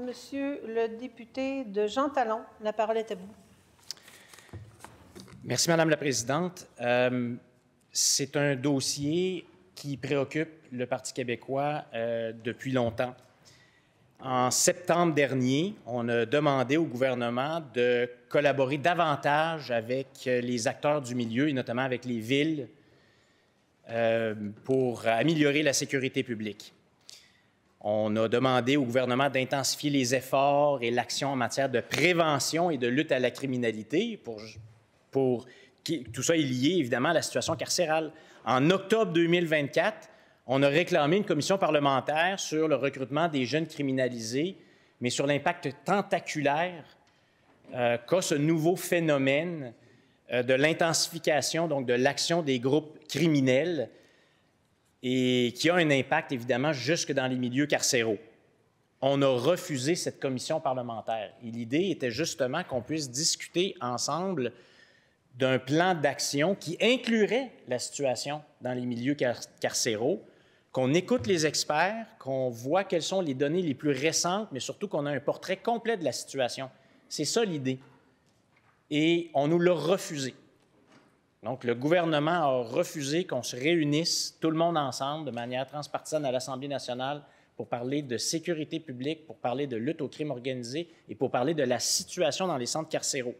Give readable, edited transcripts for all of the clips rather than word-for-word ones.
Monsieur le député de Jean Talon. La parole est à vous. Merci, Madame la Présidente. C'est un dossier qui préoccupe le Parti québécois depuis longtemps. En septembre dernier, on a demandé au gouvernement de collaborer davantage avec les acteurs du milieu et notamment avec les villes pour améliorer la sécurité publique. On a demandé au gouvernement d'intensifier les efforts et l'action en matière de prévention et de lutte à la criminalité. Tout ça est lié évidemment à la situation carcérale. En octobre 2024, on a réclamé une commission parlementaire sur le recrutement des jeunes criminalisés, mais sur l'impact tentaculaire qu'a ce nouveau phénomène de l'intensification donc de l'action des groupes criminels et qui a un impact, évidemment, jusque dans les milieux carcéraux. On a refusé cette commission parlementaire. Et l'idée était justement qu'on puisse discuter ensemble d'un plan d'action qui inclurait la situation dans les milieux carcéraux, qu'on écoute les experts, qu'on voit quelles sont les données les plus récentes, mais surtout qu'on a un portrait complet de la situation. C'est ça l'idée. Et on nous l'a refusé. Donc, le gouvernement a refusé qu'on se réunisse, tout le monde ensemble, de manière transpartisane à l'Assemblée nationale pour parler de sécurité publique, pour parler de lutte au crime organisé et pour parler de la situation dans les centres carcéraux.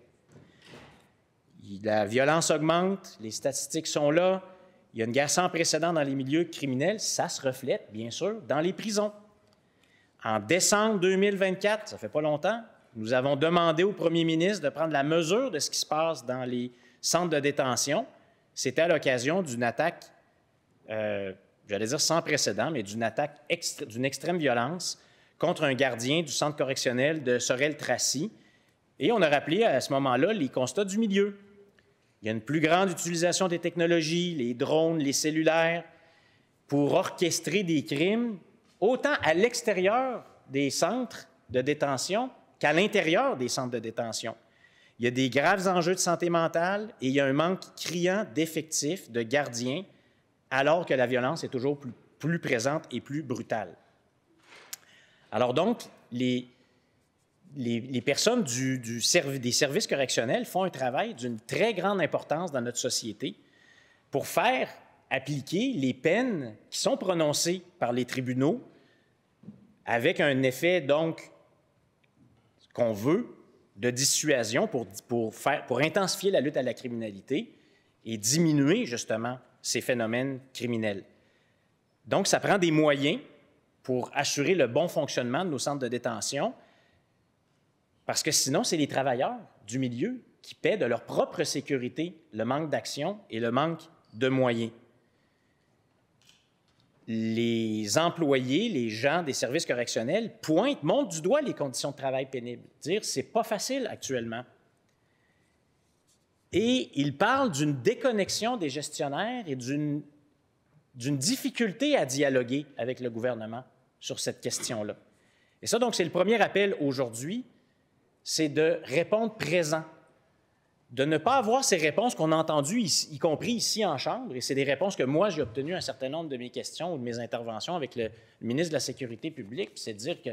La violence augmente, les statistiques sont là, il y a une guerre sans précédent dans les milieux criminels, ça se reflète, bien sûr, dans les prisons. En décembre 2024, ça ne fait pas longtemps, nous avons demandé au premier ministre de prendre la mesure de ce qui se passe dans les centres de détention. C'était à l'occasion d'une attaque, j'allais dire sans précédent, mais d'une attaque d'une extrême violence contre un gardien du centre correctionnel de Sorel-Tracy. Et on a rappelé à ce moment-là les constats du milieu. Il y a une plus grande utilisation des technologies, les drones, les cellulaires, pour orchestrer des crimes, autant à l'extérieur des centres de détention qu'à l'intérieur des centres de détention. Il y a des graves enjeux de santé mentale et il y a un manque criant d'effectifs, de gardiens, alors que la violence est toujours plus présente et plus brutale. Alors donc, les personnes des services correctionnels font un travail d'une très grande importance dans notre société pour faire appliquer les peines qui sont prononcées par les tribunaux avec un effet, donc, qu'on veut, de dissuasion pour intensifier la lutte à la criminalité et diminuer, justement, ces phénomènes criminels. Donc, ça prend des moyens pour assurer le bon fonctionnement de nos centres de détention, parce que sinon, c'est les travailleurs du milieu qui paient de leur propre sécurité le manque d'action et le manque de moyens. Les employés, les gens des services correctionnels montrent du doigt les conditions de travail pénibles. Dire c'est pas facile actuellement. Et ils parlent d'une déconnexion des gestionnaires et d'une difficulté à dialoguer avec le gouvernement sur cette question-là. Et ça, donc, c'est le premier appel aujourd'hui, c'est de répondre présent, de ne pas avoir ces réponses qu'on a entendues, y compris ici en Chambre, et c'est des réponses que moi, j'ai obtenues un certain nombre de mes questions ou de mes interventions avec le ministre de la Sécurité publique, c'est de dire que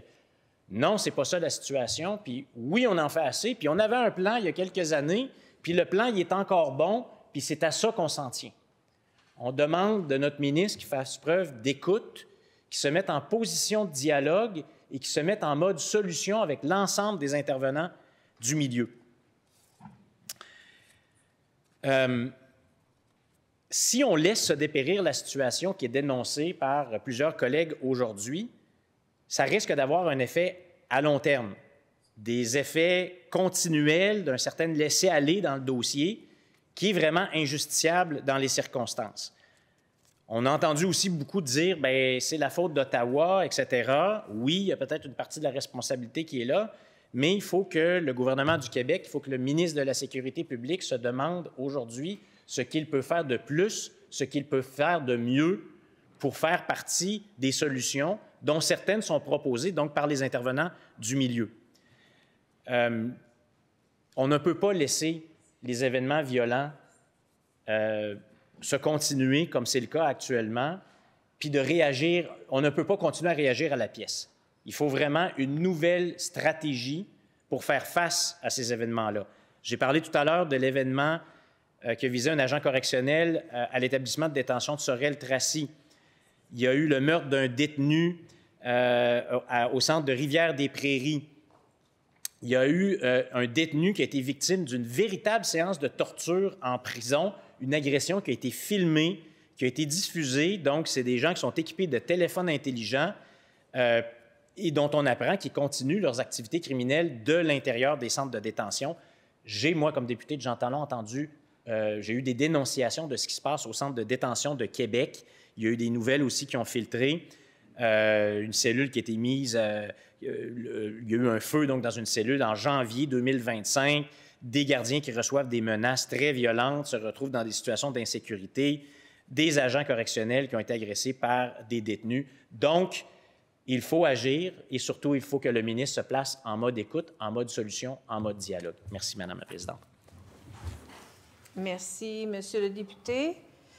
non, c'est pas ça la situation, puis oui, on en fait assez, puis on avait un plan il y a quelques années, puis le plan, il est encore bon, puis c'est à ça qu'on s'en tient. On demande de notre ministre qu'il fasse preuve d'écoute, qu'il se mette en position de dialogue et qu'il se mette en mode solution avec l'ensemble des intervenants du milieu. Si on laisse se dépérir la situation qui est dénoncée par plusieurs collègues aujourd'hui, ça risque d'avoir un effet à long terme, des effets continuels d'un certain laisser-aller dans le dossier qui est vraiment injusticiable dans les circonstances. On a entendu aussi beaucoup dire « c'est la faute d'Ottawa, etc. » Oui, il y a peut-être une partie de la responsabilité qui est là, mais il faut que le gouvernement du Québec, il faut que le ministre de la Sécurité publique se demande aujourd'hui ce qu'il peut faire de plus, ce qu'il peut faire de mieux pour faire partie des solutions dont certaines sont proposées donc par les intervenants du milieu. On ne peut pas laisser les événements violents se continuer comme c'est le cas actuellement, puis de réagir. On ne peut pas continuer à réagir à la pièce. Il faut vraiment une nouvelle stratégie pour faire face à ces événements-là. J'ai parlé tout à l'heure de l'événement qui visait un agent correctionnel à l'établissement de détention de Sorel-Tracy. Il y a eu le meurtre d'un détenu au centre de Rivière-des-Prairies. Il y a eu un détenu qui a été victime d'une véritable séance de torture en prison, une agression qui a été filmée, qui a été diffusée. Donc, c'est des gens qui sont équipés de téléphones intelligents et dont on apprend qu'ils continuent leurs activités criminelles de l'intérieur des centres de détention. J'ai, moi, comme député de Jean Talon, entendu, j'ai eu des dénonciations de ce qui se passe au centre de détention de Québec. Il y a eu des nouvelles aussi qui ont filtré. Une cellule qui a été mise, il y a eu un feu donc, dans une cellule en janvier 2025. Des gardiens qui reçoivent des menaces très violentes se retrouvent dans des situations d'insécurité. Des agents correctionnels qui ont été agressés par des détenus. Donc, il faut agir et surtout, il faut que le ministre se place en mode écoute, en mode solution, en mode dialogue. Merci, Madame la Présidente. Merci, Monsieur le député.